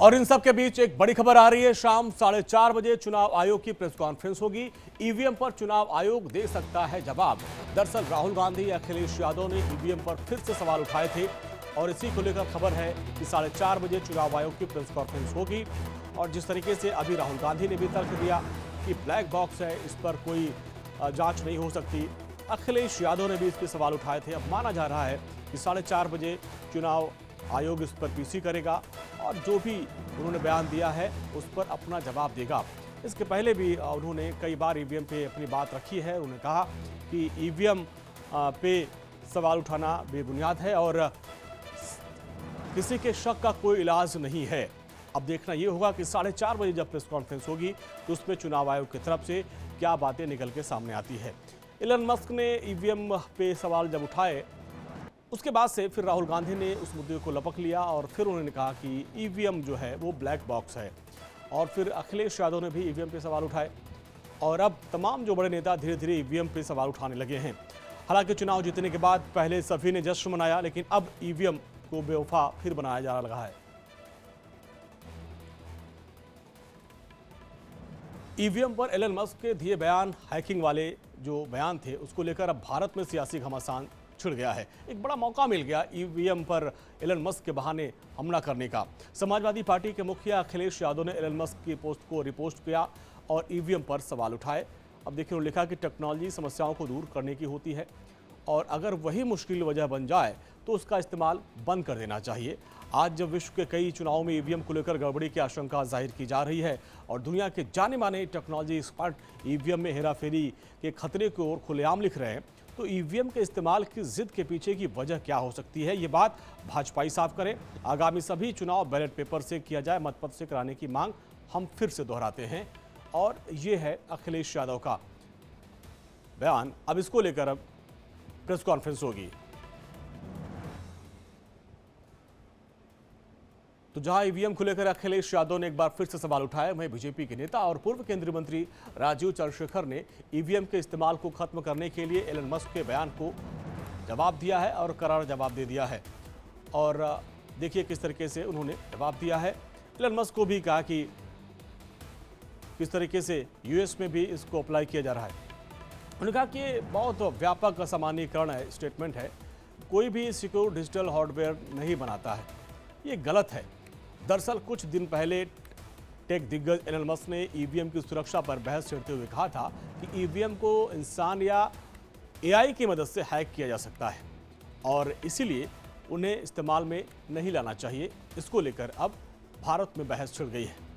और इन सब के बीच एक बड़ी खबर आ रही है। शाम 4:30 बजे चुनाव आयोग की प्रेस कॉन्फ्रेंस होगी। ईवीएम पर चुनाव आयोग दे सकता है जवाब। दरअसल राहुल गांधी अखिलेश यादव ने ईवीएम पर फिर से सवाल उठाए थे और इसी को लेकर खबर है कि 4:30 बजे चुनाव आयोग की प्रेस कॉन्फ्रेंस होगी। और जिस तरीके से अभी राहुल गांधी ने भी तर्क दिया कि ब्लैक बॉक्स है, इस पर कोई जांच नहीं हो सकती, अखिलेश यादव ने भी इस पर सवाल उठाए थे। अब माना जा रहा है कि 4:30 बजे चुनाव आयोग इस पर पीसी करेगा और जो भी उन्होंने बयान दिया है उस पर अपना जवाब देगा। इसके पहले भी उन्होंने कई बार ईवीएम पे अपनी बात रखी है। उन्होंने कहा कि ईवीएम पे सवाल उठाना बेबुनियाद है और किसी के शक का कोई इलाज नहीं है। अब देखना ये होगा कि 4:30 बजे जब प्रेस कॉन्फ्रेंस होगी तो उसमें चुनाव आयोग की तरफ से क्या बातें निकल के सामने आती है। एलन मस्क ने ईवीएम पे सवाल जब उठाए उसके बाद से फिर राहुल गांधी ने उस मुद्दे को लपक लिया और फिर उन्होंने कहा कि ईवीएम जो है वो ब्लैक बॉक्स है। और फिर अखिलेश यादव ने भी ईवीएम पे सवाल उठाए और अब तमाम जो बड़े नेता धीरे धीरे ईवीएम पे सवाल उठाने लगे हैं। हालांकि चुनाव जीतने के बाद पहले सभी ने जश्न मनाया, लेकिन अब ईवीएम को बेवफा फिर बनाया जा लगा है। ईवीएम पर एलन मस्क के दिए बयान, हैकिंग वाले जो बयान थे, उसको लेकर अब भारत में सियासी घमासान छिड़ गया है। एक बड़ा मौका मिल गया ईवीएम पर एलन मस्क के बहाने हमला करने का। समाजवादी पार्टी के मुखिया अखिलेश यादव ने एलन मस्क की पोस्ट को रिपोस्ट किया और ईवीएम पर सवाल उठाए। अब देखिए, उन्होंने लिखा कि टेक्नोलॉजी समस्याओं को दूर करने की होती है और अगर वही मुश्किल वजह बन जाए तो उसका इस्तेमाल बंद कर देना चाहिए। आज जब विश्व के कई चुनावों में ईवीएम को लेकर गड़बड़ी की आशंका जाहिर की जा रही है और दुनिया के जाने माने टेक्नोलॉजी एक्सपर्ट ईवीएम में हेराफेरी के खतरे की ओर खुलेआम लिख रहे हैं, तो ईवीएम के इस्तेमाल की जिद के पीछे की वजह क्या हो सकती है, ये बात भाजपाई साफ करें। आगामी सभी चुनाव बैलेट पेपर से किया जाए, मतपत्र से कराने की मांग हम फिर से दोहराते हैं। और ये है अखिलेश यादव का बयान। अब इसको लेकर अब प्रेस कॉन्फ्रेंस होगी। तो जहां ईवीएम को लेकर अखिलेश यादव ने एक बार फिर से सवाल उठाया, वहीं बीजेपी के नेता और पूर्व केंद्रीय मंत्री राजीव चंद्रशेखर ने ईवीएम के इस्तेमाल को खत्म करने के लिए एलन मस्क के बयान को जवाब दिया है और करारा जवाब दे दिया है। और देखिए किस तरीके से उन्होंने जवाब दिया है। एलन मस्क को भी कहा कि किस तरीके से यूएस में भी इसको अप्लाई किया जा रहा है। उन्होंने कहा कि बहुत व्यापक सामान्यीकरण है, स्टेटमेंट है, कोई भी सिक्योर डिजिटल हार्डवेयर नहीं बनाता है, ये गलत है। दरअसल कुछ दिन पहले टेक दिग्गज एलन मस्क ने ईवीएम की सुरक्षा पर बहस छेड़ते हुए कहा था कि ईवीएम को इंसान या एआई की मदद से हैक किया जा सकता है और इसीलिए उन्हें इस्तेमाल में नहीं लाना चाहिए। इसको लेकर अब भारत में बहस छिड़ गई है।